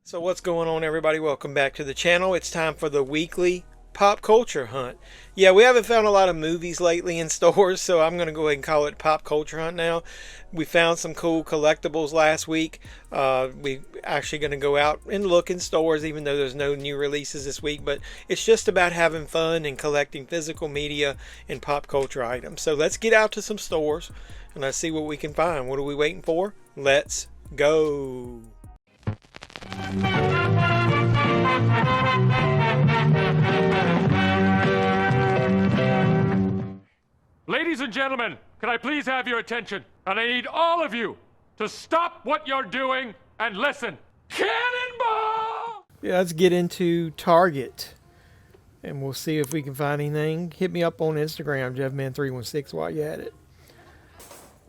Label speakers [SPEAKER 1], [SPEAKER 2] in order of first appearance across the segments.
[SPEAKER 1] So what's going on, everybody? Welcome back to the channel. It's time for the weekly pop culture hunt. Yeah, we haven't found a lot of movies lately in stores, so I'm going to go ahead and call it pop culture hunt now. We found some cool collectibles last week. We actually going to go out and look in stores, even though there's no new releases this week. But it's just about having fun and collecting physical media and pop culture items. So let's get out to some stores and let's see what we can find. What are we waiting for? Let's go.
[SPEAKER 2] Ladies and gentlemen, can I please have your attention? And I need all of you to stop what you're doing and listen. Cannonball!
[SPEAKER 1] Yeah, let's get into Target and we'll see if we can find anything. Hit me up on Instagram, JeffMan316, while you at it.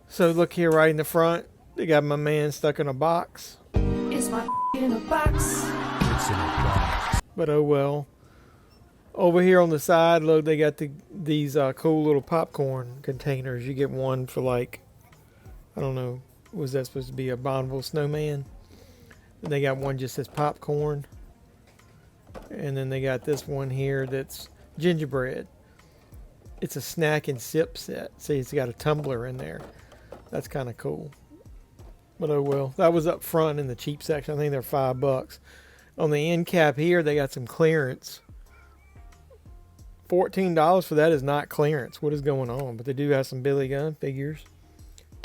[SPEAKER 1] So look here right in the front. They got my man stuck in a box.
[SPEAKER 3] Is my in a box?
[SPEAKER 4] It's in a box.
[SPEAKER 1] But oh well. Over here on the side, look, they got these cool little popcorn containers. You get one for like, I don't know, was that supposed to be a Bonneville snowman? And they got one just as popcorn. And then they got this one here that's gingerbread. It's a snack and sip set. See, it's got a tumbler in there. That's kind of cool. But oh well. That was up front in the cheap section. I think they're $5. On the end cap here, they got some clearance. $14 for that is not clearance. What is going on? But they do have some Billy Gunn figures.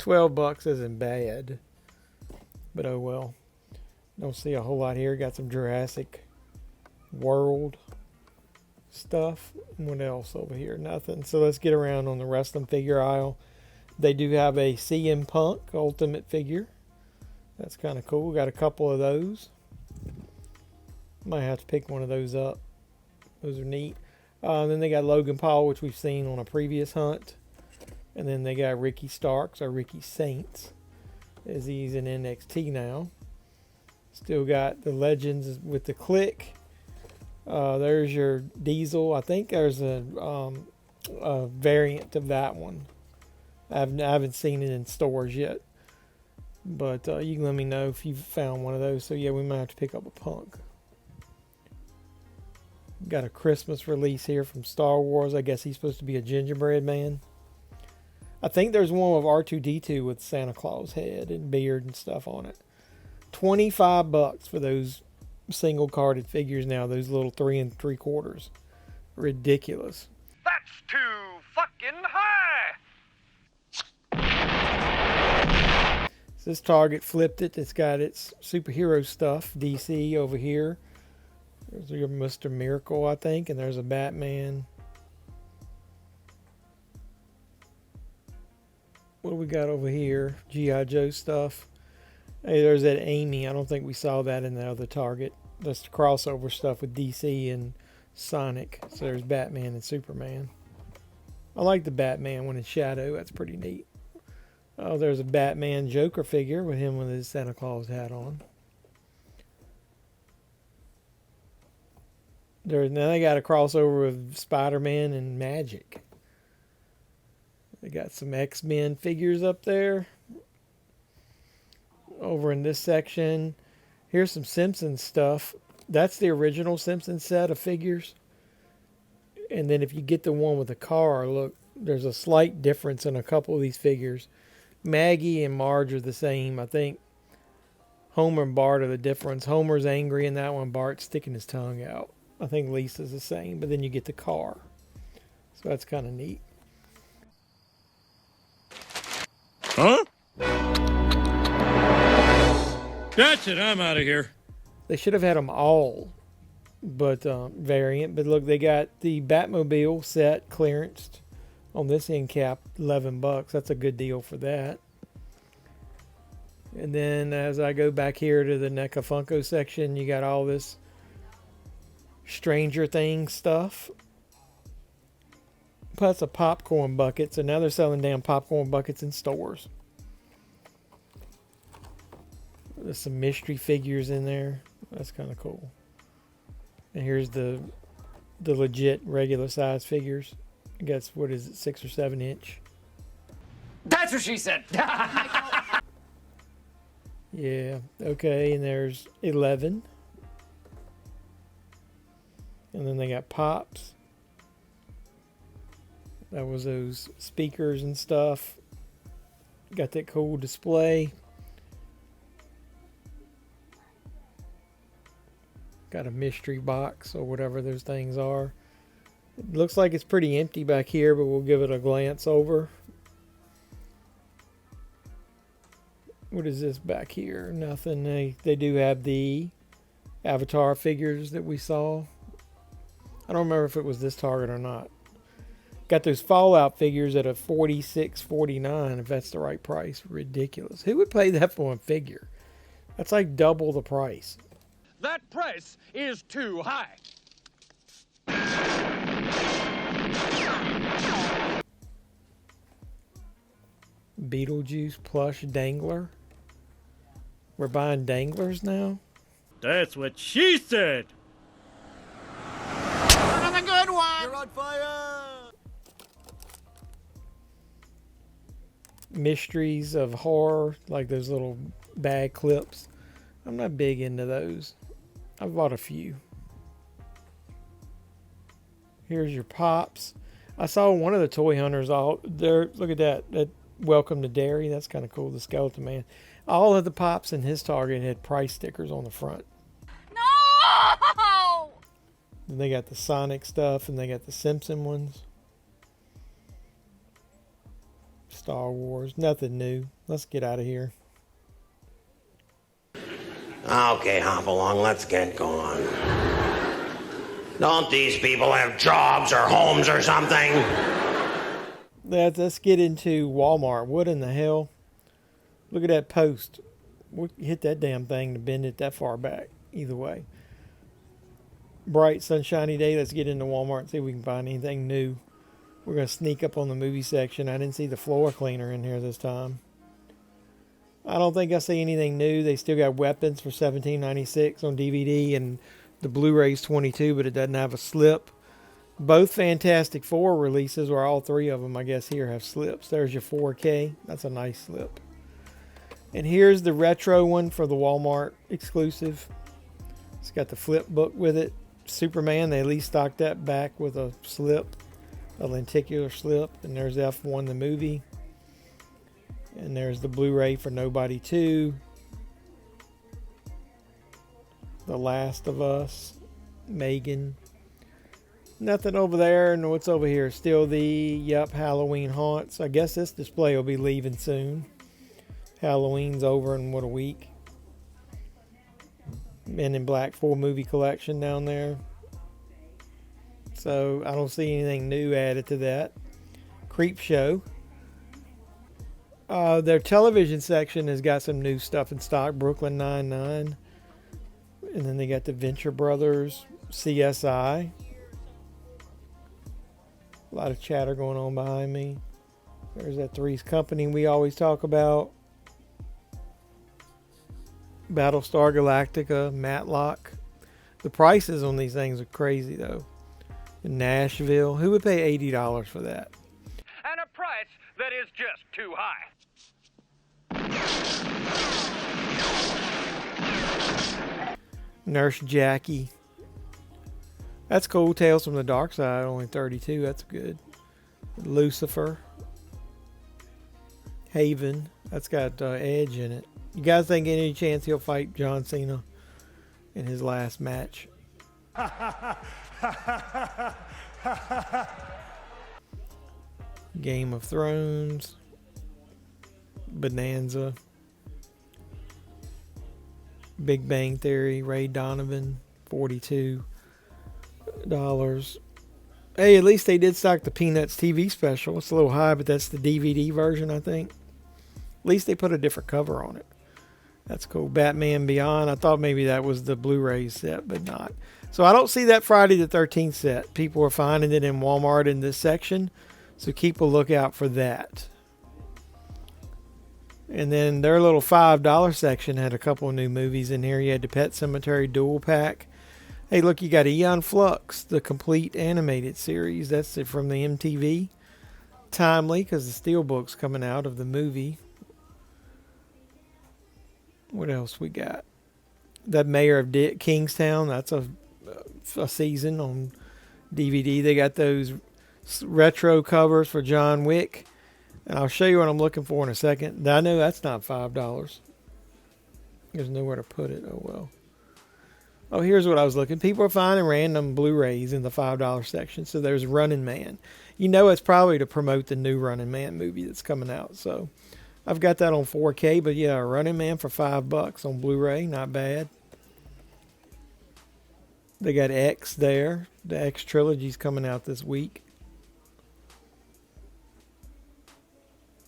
[SPEAKER 1] $12 isn't bad. But oh well. Don't see a whole lot here. Got some Jurassic World stuff. What else over here? Nothing. So let's get around on the wrestling figure aisle. They do have a CM Punk Ultimate figure. That's kind of cool. Got a couple of those. Might have to pick one of those up. Those are neat. Then they got Logan Paul, which we've seen on a previous hunt. And then they got Ricky Starks, or Ricky Saints, as he's in NXT now. Still got the Legends with the Click. There's your Diesel. I think there's a variant of that one. I haven't seen it in stores yet. But you can let me know if you've found one of those. So yeah, we might have to pick up a Punk. Got a Christmas release here from Star Wars. I guess he's supposed to be a gingerbread man. I think there's one with R2-D2 with Santa Claus head and beard and stuff on it. $25 for those single carded figures now. Those little 3 3/4. Ridiculous.
[SPEAKER 2] That's too fucking high!
[SPEAKER 1] So this Target flipped it. It's got its superhero stuff. DC over here. There's your Mr. Miracle, I think, and there's a Batman. What do we got over here? G.I. Joe stuff. Hey, there's that Amy. I don't think we saw that in the other Target. That's the crossover stuff with DC and Sonic. So there's Batman and Superman. I like the Batman when in shadow. That's pretty neat. Oh, there's a Batman Joker figure with him with his Santa Claus hat on. Now they got a crossover with Spider-Man and Magic. They got some X-Men figures up there. Over in this section, here's some Simpsons stuff. That's the original Simpsons set of figures. And then if you get the one with the car, look, there's a slight difference in a couple of these figures. Maggie and Marge are the same. I think Homer and Bart are the difference. Homer's angry in that one. Bart's sticking his tongue out. I think Lisa's the same, but then you get the car. So that's kind of neat.
[SPEAKER 4] Huh? That's it. I'm out of here.
[SPEAKER 1] They should have had them all, but variant. But look, they got the Batmobile set clearanced on this end cap, $11. That's a good deal for that. And then as I go back here to the NECA Funko section, you got all this Stranger Things stuff. Plus a popcorn bucket. So now they're selling damn popcorn buckets in stores. There's some mystery figures in there. That's kind of cool. And here's the legit regular size figures. I guess, what is it, 6 or 7 inch?
[SPEAKER 3] That's what she said.
[SPEAKER 1] Yeah, okay, and there's 11. And then they got pops. That was those speakers and stuff. Got that cool display. Got a mystery box or whatever those things are. It looks like it's pretty empty back here, but we'll give it a glance over. What is this back here? Nothing. They do have the Avatar figures that we saw. I don't remember if it was this Target or not. Got those Fallout figures at a $46.49, if that's the right price. Ridiculous. Who would pay that for a figure? That's like double the price.
[SPEAKER 5] That price is too high.
[SPEAKER 1] Beetlejuice plush dangler. We're buying danglers now?
[SPEAKER 4] That's what she said.
[SPEAKER 5] Another good one.
[SPEAKER 6] You're on fire!
[SPEAKER 1] Mysteries of horror, like those little bag clips. I'm not big into those. I've bought a few. Here's your pops. I saw one of the toy hunters all there. Look at that. That Welcome to Derry. That's kind of cool. The Skeleton Man. All of the pops in his Target had price stickers on the front.
[SPEAKER 7] No!
[SPEAKER 1] Then they got the Sonic stuff and they got the Simpson ones. Star Wars. Nothing new. Let's get out of here.
[SPEAKER 8] Okay, hop along. Let's get going. Don't these people have jobs or homes or something?
[SPEAKER 1] Let's get into Walmart. What in the hell? Look at that post. We hit that damn thing to bend it that far back. Either way. Bright, sunshiny day. Let's get into Walmart and see if we can find anything new. We're going to sneak up on the movie section. I didn't see the floor cleaner in here this time. I don't think I see anything new. They still got Weapons for $17.96 on DVD and the Blu-rays $22, but it doesn't have a slip. Both Fantastic Four releases, or all three of them, I guess, here have slips. There's your 4K. That's a nice slip. And here's the retro one for the Walmart exclusive. It's got the flip book with it. Superman, they at least stocked that back with a slip, a lenticular slip. And there's F1, the movie. And there's the Blu-ray for Nobody 2. The Last of Us. Megan. Nothing over there. And what's over here? Still the, Halloween Haunts. I guess this display will be leaving soon. Halloween's over in, what, a week? Men in Black 4 movie collection down there. So, I don't see anything new added to that. Creep Show. Their television section has got some new stuff in stock. Brooklyn Nine-Nine. And then they got the Venture Brothers, CSI. A lot of chatter going on behind me. There's that Three's Company we always talk about. Battlestar Galactica, Matlock. The prices on these things are crazy, though. In Nashville. Who would pay $80 for that?
[SPEAKER 5] And a price that is just too high.
[SPEAKER 1] Nurse Jackie. That's cool. Tales from the Dark Side, only 32. That's good. Lucifer. Haven. That's got Edge in it. You guys think any chance he'll fight John Cena in his last match? Game of Thrones. Bonanza. Big Bang Theory. Ray Donovan. $42. Hey, at least they did stock the Peanuts TV special. It's a little high, but that's the DVD version, I think. At least they put a different cover on it. That's cool. Batman Beyond. I thought maybe that was the Blu-ray set, but not. So I don't see that Friday the 13th set. People are finding it in Walmart in this section. So keep a lookout for that. And then their little $5 section had a couple of new movies in here. You had the Pet Sematary Dual Pack. Hey, look, you got Aeon Flux, the complete animated series. That's it from the MTV. Timely, because the Steelbooks coming out of the movie. What else we got? That Mayor of Kingstown. That's a a season on DVD. They got those retro covers for John Wick. And I'll show you what I'm looking for in a second. I know that's not $5. There's nowhere to put it. Oh, well. Oh, here's what I was looking. People are finding random Blu-rays in the $5 section. So there's Running Man. You know it's probably to promote the new Running Man movie that's coming out. So I've got that on 4K. But yeah, Running Man for $5 on Blu-ray. Not bad. They got X there. The X trilogy's coming out this week.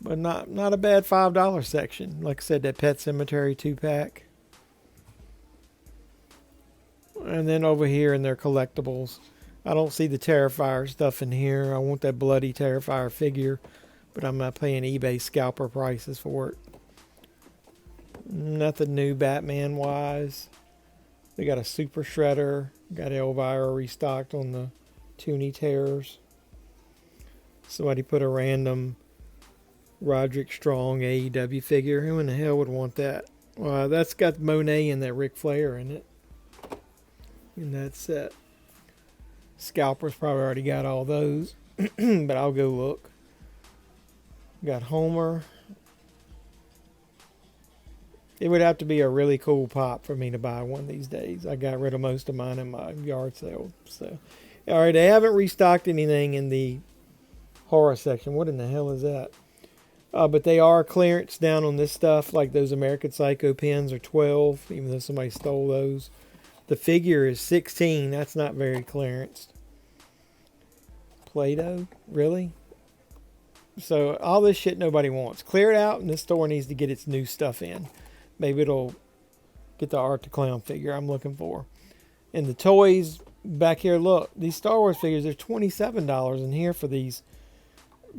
[SPEAKER 1] But not a bad $5 section. Like I said, that Pet Sematary 2-pack. And then over here in their collectibles, I don't see the Terrifier stuff in here. I want that bloody Terrifier figure, but I'm not paying eBay scalper prices for it. Nothing new Batman-wise. They got a Super Shredder. Got Elvira restocked on the Toonie Terrors. Somebody put a random Roderick Strong AEW figure. Who in the hell would want that? Well, that's got Monet and that Ric Flair in it. In that set. Scalper's probably already got all those. But I'll go look. Got Homer. It would have to be a really cool pop for me to buy one these days. I got rid of most of mine in my yard sale. So, alright, they haven't restocked anything in the horror section. What in the hell is that? But they are clearance down on this stuff. Like those American Psycho pins are $12, even though somebody stole those. The figure is $16. That's not very clearanced. Play-Doh? Really? So all this shit nobody wants. Clear it out, and this store needs to get its new stuff in. Maybe it'll get the Art the Clown figure I'm looking for. And the toys back here, look. These Star Wars figures, they're $27 in here for these.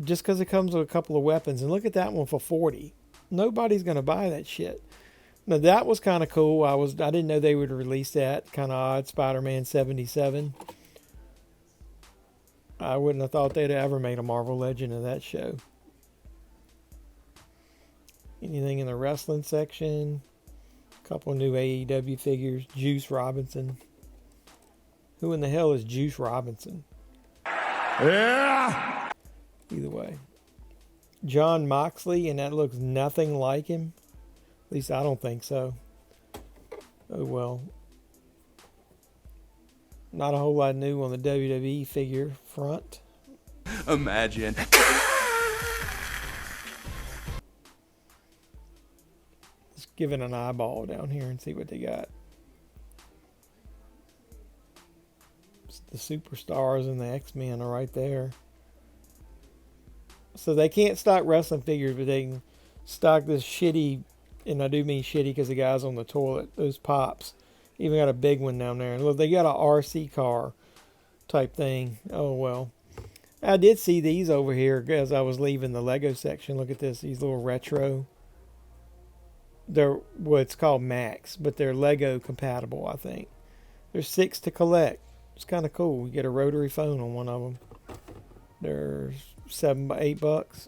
[SPEAKER 1] Just because it comes with a couple of weapons. And look at that one for $40. Nobody's going to buy that shit. Now that was kind of cool. I didn't know they would release that. Kind of odd. Spider-Man 77. I wouldn't have thought they'd ever made a Marvel Legend of that show. Anything in the wrestling section? A couple of new AEW figures. Juice Robinson. Who in the hell is Juice Robinson?
[SPEAKER 2] Yeah!
[SPEAKER 1] Either way. John Moxley, and that looks nothing like him. At least I don't think so. Oh well. Not a whole lot new on the WWE figure front.
[SPEAKER 6] Imagine.
[SPEAKER 1] Let's give it an eyeball down here and see what they got. The Superstars and the X-Men are right there. So they can't stock wrestling figures, but they can stock this shitty, and I do mean shitty because the guy's on the toilet, those pops. Even got a big one down there. And look, they got a RC car type thing. Oh, well. I did see these over here as I was leaving the Lego section. Look at this, these little retro. They're what's called Max, but they're Lego compatible, I think. There's 6 to collect. It's kind of cool. You get a rotary phone on one of them. There's $8.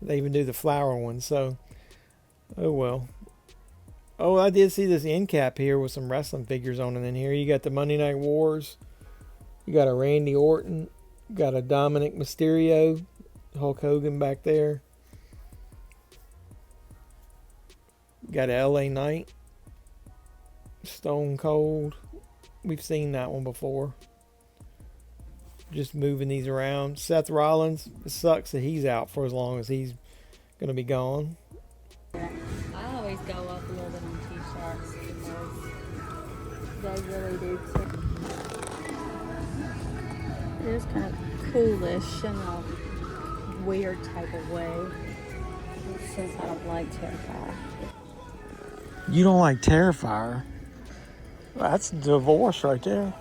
[SPEAKER 1] They even do the flower one, so oh well. Oh, I did see this end cap here with some wrestling figures on it in here. You got the Monday Night Wars. You got a Randy Orton. You got a Dominic Mysterio. Hulk Hogan back there. You got a LA Knight. Stone Cold. We've seen that one before. Just moving these around. Seth Rollins. It sucks that he's out for as long as he's going to be gone.
[SPEAKER 7] I always go up a little bit on t-shirts because they really do too. It is kind of coolish in a weird type of way, since I don't like Terrifier.
[SPEAKER 1] You don't like Terrifier? That's divorce right there.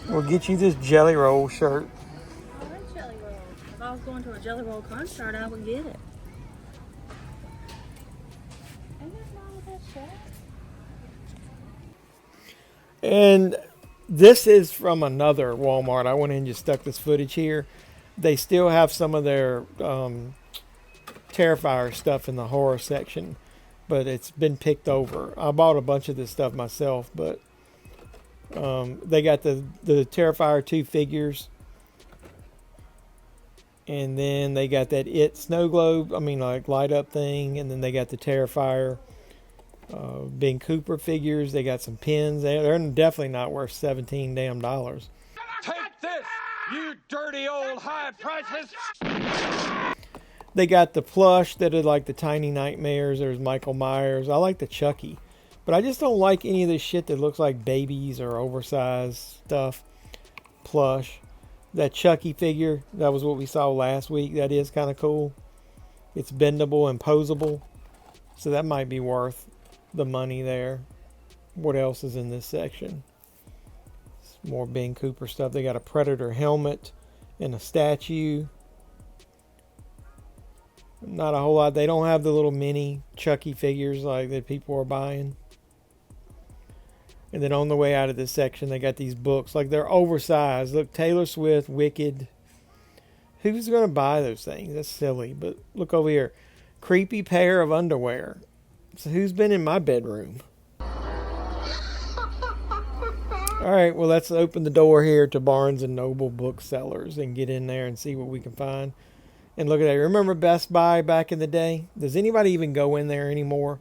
[SPEAKER 1] We'll get you this Jelly Roll shirt.
[SPEAKER 7] I like Jelly Roll. If I was going to a Jelly Roll concert, I would get it. Ain't nothing wrong with that shirt.
[SPEAKER 1] And this is from another Walmart. I went in and just stuck this footage here. They still have some of their Terrifier stuff in the horror section. but it's been picked over. I bought a bunch of this stuff myself, but they got the Terrifier 2 figures. And then they got that snow globe, like light up thing. And then they got the Terrifier Ben Cooper figures. They got some pins. They're definitely not worth $17 damn.
[SPEAKER 5] Take this, you dirty old high prices!
[SPEAKER 1] They got the plush that are like the Tiny Nightmares. There's Michael Myers. I like the Chucky. But I just don't like any of this shit that looks like babies or oversized stuff. Plush. That Chucky figure, that was what we saw last week. That is kind of cool. It's bendable and posable. So that might be worth the money there. What else is in this section? More Ben Cooper stuff. They got a Predator helmet and a statue. Not a whole lot. They don't have the little mini Chucky figures like that people are buying. And then on the way out of this section, they got these books. Like, they're oversized. Look, Taylor Swift, Wicked. Who's going to buy those things? That's silly. But look over here. Creepy pair of underwear. So who's been in my bedroom? All right, well, let's open the door here to Barnes & Noble booksellers and get in there and see what we can find. And look at that. Remember Best Buy back in the day? Does anybody even go in there anymore?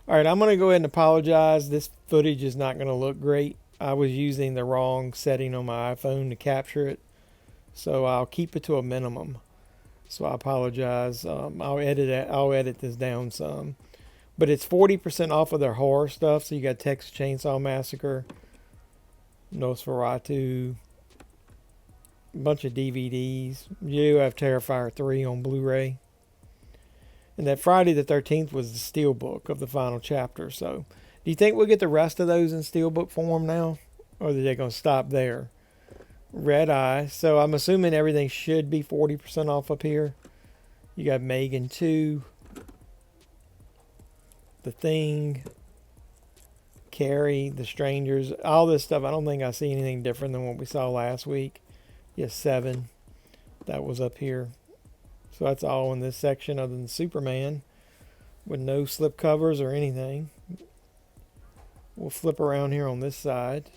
[SPEAKER 1] All right, I'm going to go ahead and apologize. This footage is not going to look great. I was using the wrong setting on my iPhone to capture it. So I'll keep it to a minimum. So I apologize. I'll edit this down some. But it's 40% off of their horror stuff. So you got Texas Chainsaw Massacre, Nosferatu, a bunch of DVDs. You do have Terrifier 3 on Blu-ray. And that Friday the 13th was the Steelbook of the final chapter. So do you think we'll get the rest of those in Steelbook form now? Or are they going to stop there? Red Eye. So I'm assuming everything should be 40% off up here. You got Megan 2. The Thing. Carrie. The Strangers. All this stuff. I don't think I see anything different than what we saw last week. Yes, 7. That was up here. So that's all in this section other than Superman. With no slip covers or anything. We'll flip around here on this side.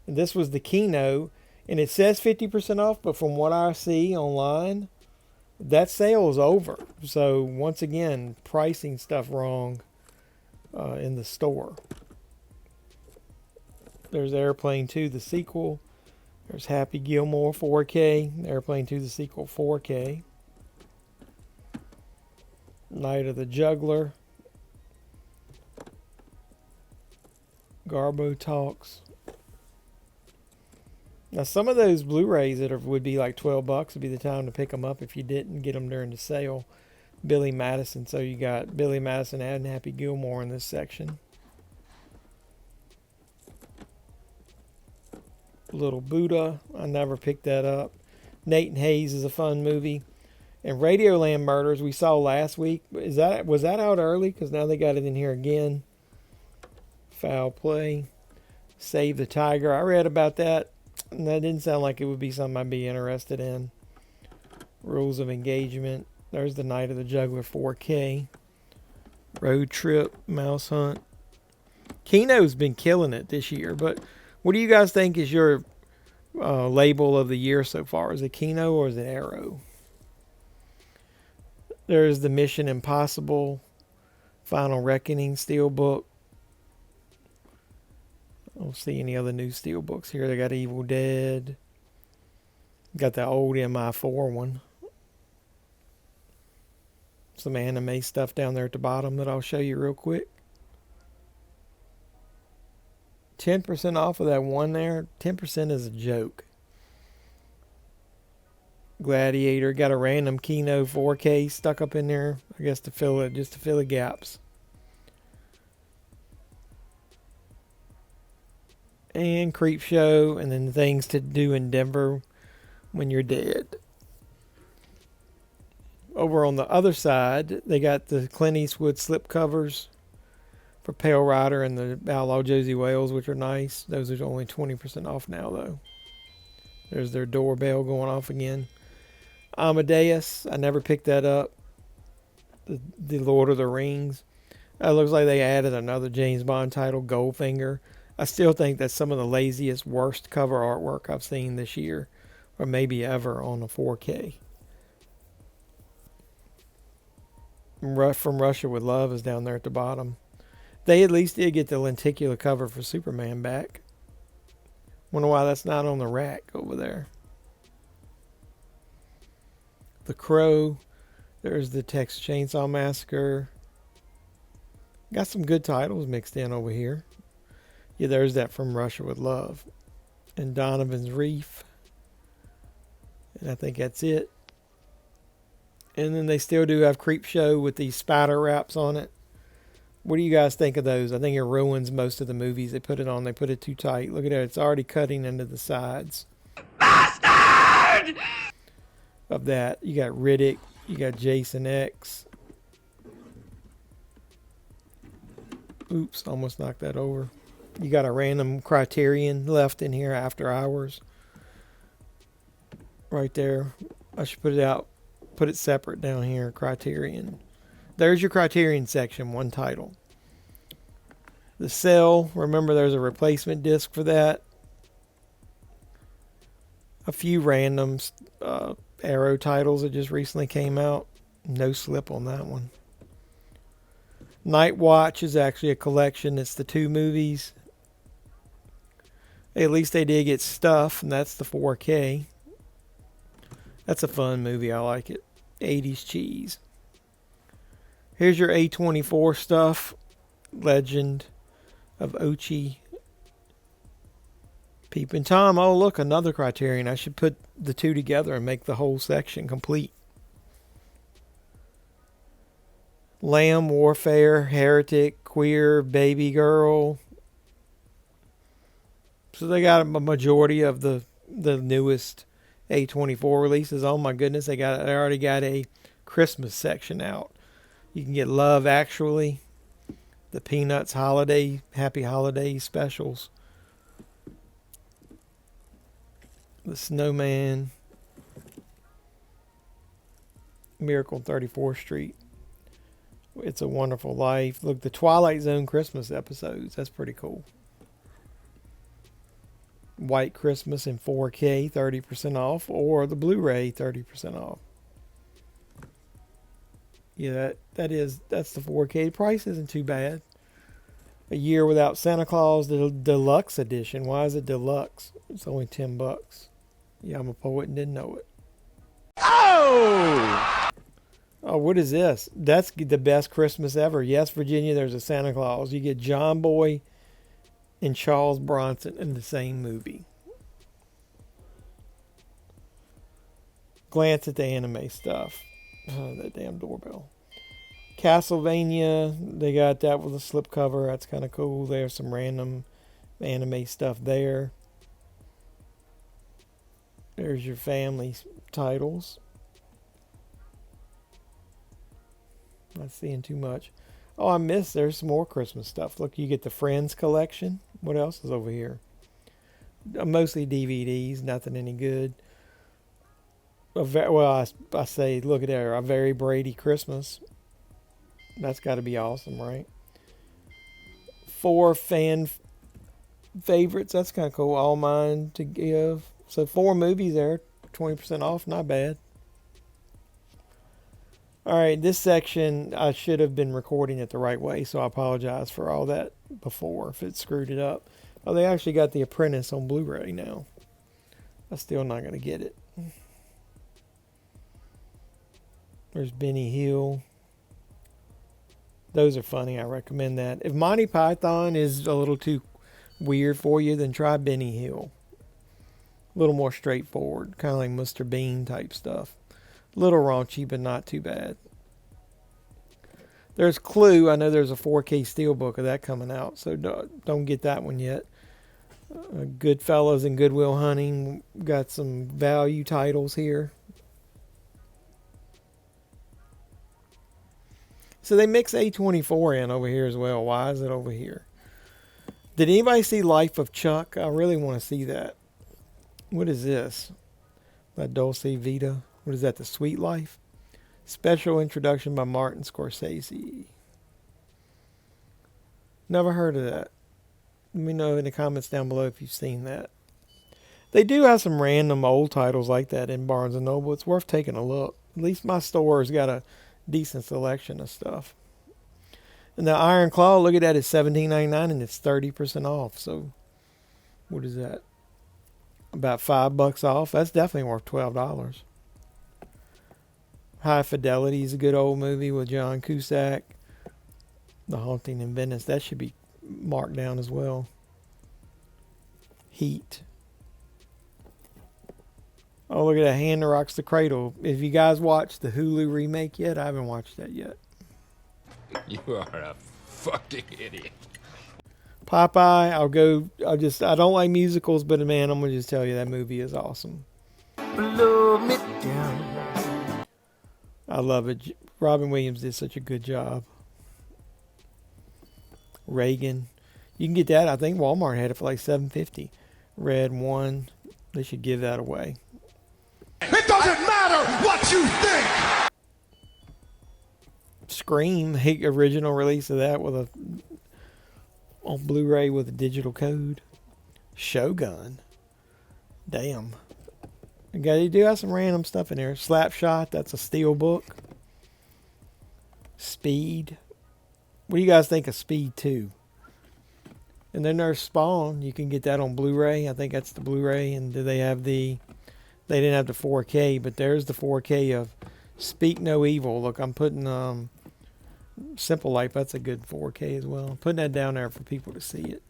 [SPEAKER 1] And this was the Kino. And it says 50% off. But from what I see online, that sale is over. So once again, pricing stuff wrong in the store. There's Airplane 2, the sequel. There's Happy Gilmore 4K. Airplane 2, the sequel 4K. Night of the Juggler. Garbo Talks. Now some of those Blu-rays that would be like $12 would be the time to pick them up if you didn't get them during the sale. Billy Madison. So you got Billy Madison and Happy Gilmore in this section. Little Buddha. I never picked that up. Nate and Hayes is a fun movie. And Radioland Murders we saw last week. Was that out early? Because now they got it in here again. Foul Play. Save the Tiger. I read about that. And that didn't sound like it would be something I'd be interested in. Rules of Engagement. There's the Night of the Juggler 4K. Road Trip. Mouse Hunt. Kino's been killing it this year. But what do you guys think is your label of the year so far? Is it Kino or is it Arrow? There's the Mission Impossible Final Reckoning Steelbook. I don't see any other new Steelbooks here. They got Evil Dead. Got the old MI4 one. Some anime stuff down there at the bottom that I'll show you real quick. 10% off of that one there. 10% is a joke. Gladiator. Got a random Kino 4K stuck up in there. I guess to fill it, just to fill the gaps. And Creepshow. And then Things to Do in Denver When You're Dead. Over on the other side, they got the Clint Eastwood slipcovers for Pale Rider and the Outlaw Josie Wales, which are nice. Those are only 20% off now, though. There's their doorbell going off again. Amadeus, I never picked that up. the Lord of the Rings. It looks like they added another James Bond title, Goldfinger. I still think that's some of the laziest, worst cover artwork I've seen this year, or maybe ever on a 4K. From Russia with Love is down there at the bottom. They at least did get the lenticular cover for Superman back. Wonder why that's not on the rack over there. The Crow. There's the Texas Chainsaw Massacre. Got some good titles mixed in over here. Yeah, there's that From Russia with Love. And Donovan's Reef. And I think that's it. And then they still do have Creepshow with these spider wraps on it. What do you guys think of those? I think it ruins most of the movies. They put it on. They put it too tight. Look at that. It's already cutting into the sides. Bastard! Of that. You got Riddick. You got Jason X. Oops. Almost knocked that over. You got a random Criterion left in here, After Hours. Right there. I should put it out. Put it separate down here. Criterion. There's your Criterion section. One title. The Cell. Remember there's a replacement disc for that. A few random Arrow titles that just recently came out. No slip on that one. Night Watch is actually a collection. It's the 2 movies. At least they did get Stuff, and that's the 4K. That's a fun movie. I like it. 80s cheese. Here's your A24 stuff. Legend of Ochi. Peeping Tom. Oh, look, another Criterion. I should put the 2 together and make the whole section complete. Lamb, Warfare, Heretic, Queer, Baby Girl. So they got a majority of the newest A24 releases. Oh my goodness, they already got a Christmas section out. You can get Love Actually, the Peanuts Happy Holiday specials, The Snowman, Miracle on 34th Street, It's a Wonderful Life. Look, the Twilight Zone Christmas episodes. That's pretty cool. White Christmas in 4K, 30% off, or the Blu-ray, 30% off. Yeah, that's the 4K. Price isn't too bad. A Year Without Santa Claus, the deluxe edition. Why is it deluxe? It's only $10. Yeah, I'm a poet and didn't know it. Oh, what is this? That's the best Christmas ever. Yes, Virginia, there's a Santa Claus. You get John Boy and Charles Bronson in the same movie. Glance at the anime stuff. Oh, that damn doorbell. Castlevania, they got that with a slipcover. That's kind of cool. There's some random anime stuff there. There's your family titles. Not seeing too much. Oh, I missed. There's some more Christmas stuff. Look, you get the Friends collection. What else is over here? Mostly DVDs. Nothing any good. I say, look at there. A Very Brady Christmas. That's got to be awesome, right? 4 fan favorites. That's kind of cool. All Mine to Give. So 4 movies there. 20% off. Not bad. All right, this section, I should have been recording it the right way, so I apologize for all that before if it screwed it up. Oh, they actually got The Apprentice on Blu-ray now. I'm still not going to get it. There's Benny Hill. Those are funny. I recommend that. If Monty Python is a little too weird for you, then try Benny Hill. A little more straightforward, kind of like Mr. Bean type stuff. A little raunchy, but not too bad. There's Clue. I know there's a 4K Steelbook of that coming out, so don't get that one yet. Goodfellas and Good Will Hunting. Got some value titles here. So they mix A24 in over here as well. Why is it over here? Did anybody see Life of Chuck? I really want to see that. What is this? La Dolce Vita. What is that? The Sweet Life? Special introduction by Martin Scorsese. Never heard of that. Let me know in the comments down below if you've seen that. They do have some random old titles like that in Barnes & Noble. It's worth taking a look. At least my store's got a decent selection of stuff. And the Iron Claw, look at that, it's $17.99 and it's 30% off. So, what is that? About $5 off. That's definitely worth $12. High Fidelity is a good old movie with John Cusack. The Haunting in Venice. That should be marked down as well. Heat. Oh, look at that. Hand That Rocks the Cradle. If you guys watched the Hulu remake yet, I haven't watched that yet.
[SPEAKER 5] You are a fucking idiot.
[SPEAKER 1] Popeye, I don't like musicals, but man, I'm going to just tell you that movie is awesome. Blow me down. I love it. Robin Williams did such a good job. Reagan. You can get that. I think Walmart had it for like $7.50. Red 1. They should give that away.
[SPEAKER 9] It doesn't matter what you think.
[SPEAKER 1] Scream, the original release of that with on Blu-ray with a digital code. Shogun. Damn. Okay, you do have some random stuff in there. Slapshot, that's a Steelbook. Speed. What do you guys think of Speed 2? And then there's Spawn. You can get that on Blu-ray. I think that's the Blu-ray. And do they have they didn't have the 4K, but there's the 4K of Speak No Evil. Look, I'm putting Simple Life. That's a good 4K as well. I'm putting that down there for people to see it.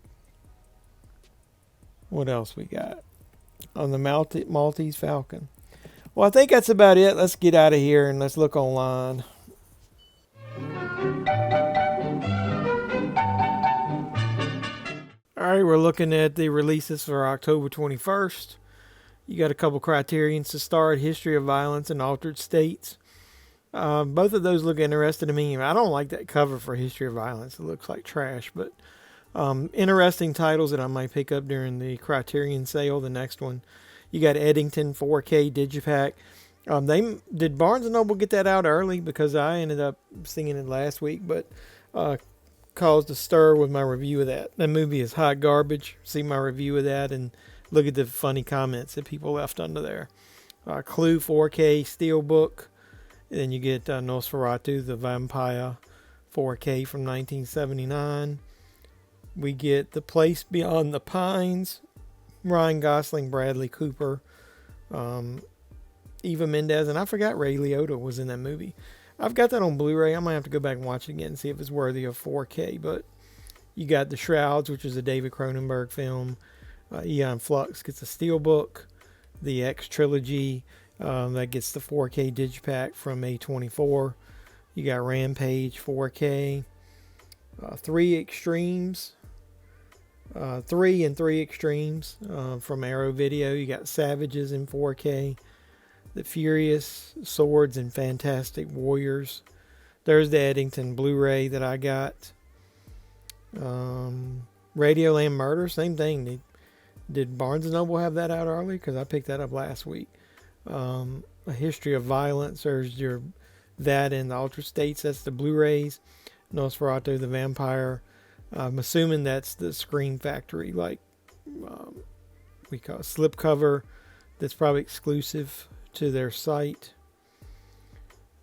[SPEAKER 1] What else we got? On the Maltese Falcon. Well, I think that's about it. Let's get out of here and let's look online. Alright, we're looking at the releases for October 21st. You got a couple criterions to start. History of Violence and Altered States. Both of those look interesting to me. I don't like that cover for History of Violence. It looks like trash, but interesting titles that I might pick up during the Criterion sale. The next one, you got Eddington 4K Digipack. Did Barnes & Noble get that out early? Because I ended up seeing it last week, but caused a stir with my review of that. That movie is hot garbage. See my review of that and look at the funny comments that people left under there. Clue 4K Steelbook. And then you get Nosferatu, the Vampire 4K from 1979. We get The Place Beyond the Pines. Ryan Gosling, Bradley Cooper, Eva Mendes, and I forgot Ray Liotta was in that movie. I've got that on Blu-ray. I might have to go back and watch it again and see if it's worthy of 4K. But you got The Shrouds, which is a David Cronenberg film. Eon Flux gets a Steelbook. The X Trilogy, that gets the 4K Digipack from A24. You got Rampage 4K. 3 Extremes. 3 and 3 Extremes from Arrow Video. You got Savages in 4K. The Furious Swords and Fantastic Warriors. There's the Eddington Blu-ray that I got. Radioland Murder, same thing. Did Barnes & Noble have that out early? Because I picked that up last week. A History of Violence. There's that in the Altered States. That's the Blu-rays. Nosferatu the Vampire. I'm assuming that's the Scream Factory, like we call it slipcover. That's probably exclusive to their site.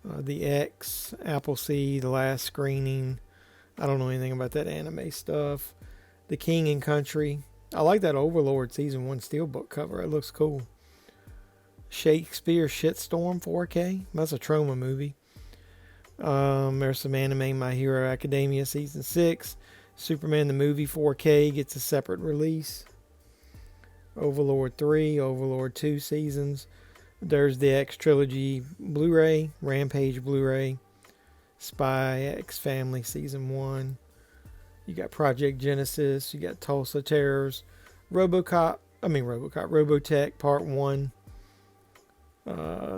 [SPEAKER 1] The X, Appleseed, The Last Screening. I don't know anything about that anime stuff. The King and Country. I like that Overlord Season 1 Steelbook cover. It looks cool. Shakespeare Shitstorm 4K. That's a trauma movie. There's some anime. My Hero Academia Season 6. Superman the Movie 4K gets a separate release. Overlord 3, Overlord 2 seasons. There's the X Trilogy Blu-ray, Rampage Blu-ray, Spy X Family Season 1. You got Project Genesis, you got Tulsa Terrors, Robotech Part 1.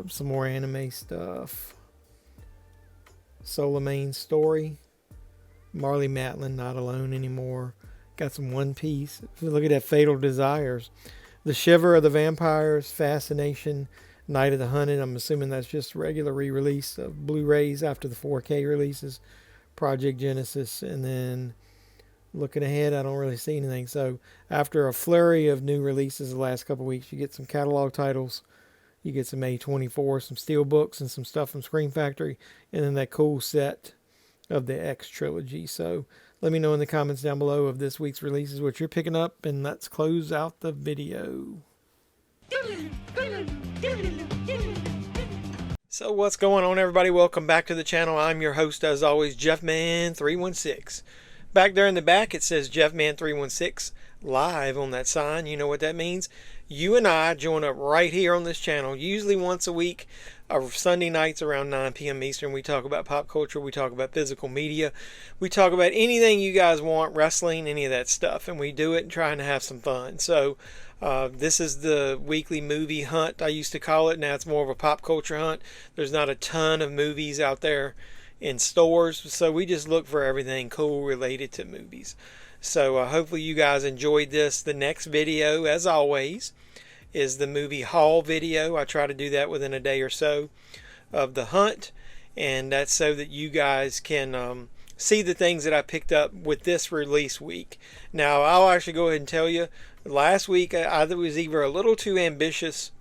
[SPEAKER 1] Some more anime stuff. Soleimane Story. Marley Matlin, Not Alone Anymore. Got some One Piece. Look at that, Fatal Desires. The Shiver of the Vampires, Fascination, Night of the Hunted. I'm assuming that's just regular re-release of Blu-rays after the 4K releases. Project Genesis, and then looking ahead, I don't really see anything. So after a flurry of new releases the last couple of weeks, you get some catalog titles. You get some A24, some Steelbooks, and some stuff from Screen Factory, and then that cool set of the X trilogy. So let me know in the comments down below of this week's releases what you're picking up, and let's close out the video. So what's going on, everybody? Welcome back to the channel. I'm your host, as always, JeffMan316. Back there in the back, it says JeffMan316 live on that sign. You know what that means. You and I join up right here on this channel, usually once a week, Sunday nights around 9 p.m. Eastern. We talk about pop culture. We talk about physical media. We talk about anything you guys want, wrestling, any of that stuff. And we do it trying to have some fun. So this is the weekly movie hunt, I used to call it. Now it's more of a pop culture hunt. There's not a ton of movies out there in stores, so we just look for everything cool related to movies. So hopefully you guys enjoyed this. The next video, as always, is the movie haul video. I try to do that within a day or so of the hunt, and that's so that you guys can see the things that I picked up with this release week. Now I'll actually go ahead and tell you, last week I was either a little too ambitious,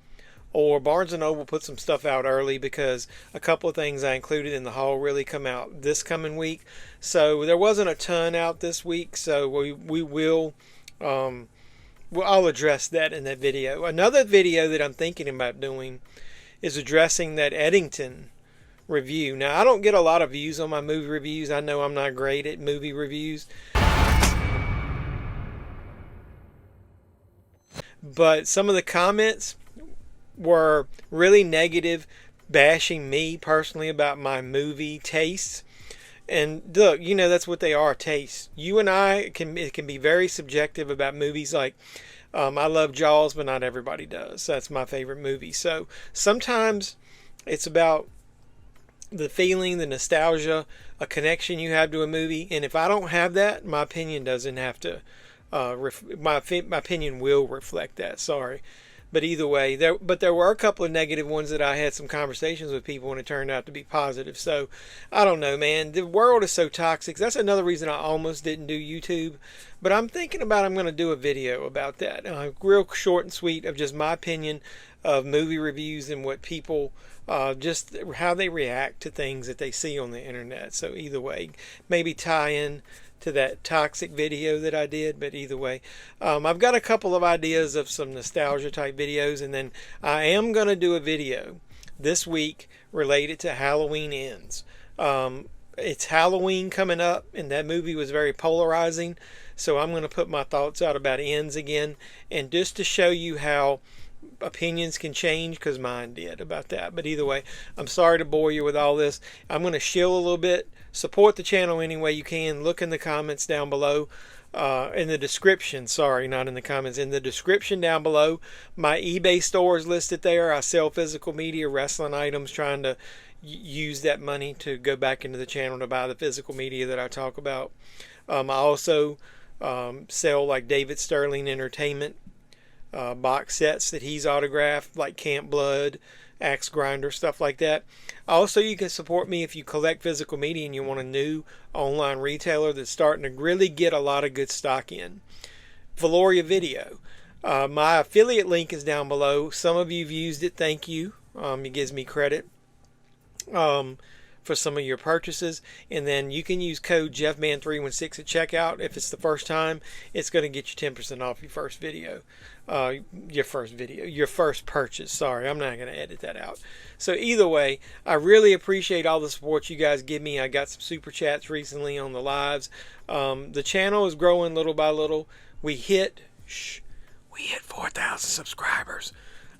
[SPEAKER 1] or Barnes & Noble put some stuff out early, because a couple of things I included in the haul really come out this coming week. So there wasn't a ton out this week, so we will I'll address that in that video. Another video that I'm thinking about doing is addressing that Eddington review. Now, I don't get a lot of views on my movie reviews. I know I'm not great at movie reviews, but some of the comments were really negative, bashing me personally about my movie tastes. And look, you know, that's what they are, tastes. You and I, it can be very subjective about movies. Like, I love Jaws, but not everybody does. That's my favorite movie. So sometimes it's about the feeling, the nostalgia, a connection you have to a movie. And if I don't have that, my opinion doesn't have to, my opinion will reflect that. Sorry. But either way, there were a couple of negative ones that I had some conversations with people, and it turned out to be positive. So I don't know, man. The world is so toxic. That's another reason I almost didn't do YouTube. But I'm thinking about, I'm going to do a video about that. Real short and sweet, of just my opinion of movie reviews and what people, just how they react to things that they see on the internet. So either way, maybe tie in to that toxic video that I did. But either way, I've got a couple of ideas of some nostalgia type videos, and then I am going to do a video this week related to Halloween Ends. It's Halloween coming up, and that movie was very polarizing, so I'm going to put my thoughts out about Ends again, and just to show you how opinions can change, because mine did about that. But either way, I'm sorry to bore you with all this. I'm going to shill a little bit. Support the channel any way you can. Look in the comments down below, in the description, sorry, not in the comments, in the description down below. My eBay store is listed there. I sell physical media, wrestling items, trying to use that money to go back into the channel to buy the physical media that I talk about. I also sell like David Sterling Entertainment box sets that he's autographed, like Camp Blood, Axe Grinder, stuff like that. Also, you can support me if you collect physical media and you want a new online retailer that's starting to really get a lot of good stock in. Valoria Video. My affiliate link is down below. Some of you have used it. Thank you. It gives me credit for some of your purchases. And then you can use code JeffMan316 at checkout. If it's the first time, it's going to get you 10% off your first video. Your first purchase. Sorry, I'm not going to edit that out. So either way, I really appreciate all the support you guys give me. I got some super chats recently on the lives. The channel is growing little by little. We hit 4,000 subscribers.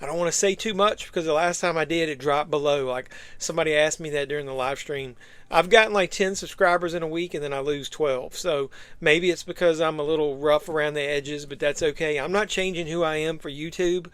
[SPEAKER 1] I don't want to say too much, because the last time I did, it dropped below. Like, somebody asked me that during the live stream. I've gotten like 10 subscribers in a week, and then I lose 12. So maybe it's because I'm a little rough around the edges, but that's okay. I'm not changing who I am for YouTube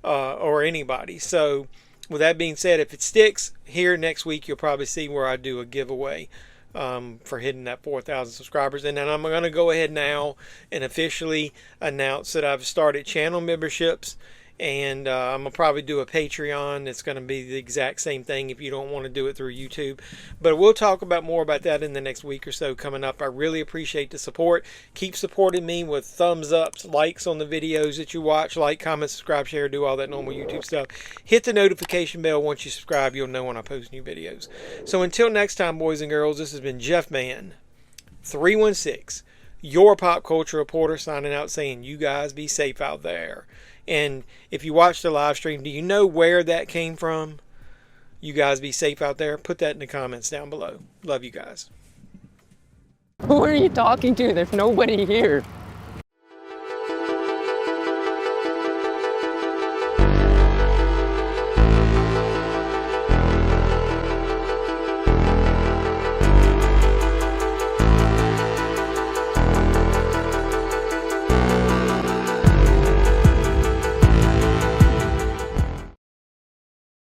[SPEAKER 1] or anybody. So with that being said, if it sticks, here next week you'll probably see where I do a giveaway for hitting that 4,000 subscribers. And then I'm going to go ahead now and officially announce that I've started channel memberships And I'm going to probably do a Patreon. It's going to be the exact same thing if you don't want to do it through YouTube. But we'll talk about more about that in the next week or so coming up. I really appreciate the support. Keep supporting me with thumbs ups, likes on the videos that you watch. Like, comment, subscribe, share, do all that normal YouTube stuff. Hit the notification bell. Once you subscribe, you'll know when I post new videos. So until next time, boys and girls, this has been Jeff Man 316, your pop culture reporter, signing out saying you guys be safe out there. And if you watch the live stream, do you know where that came from? You guys be safe out there. Put that in the comments down below. Love you guys.
[SPEAKER 10] Who are you talking to? There's nobody here.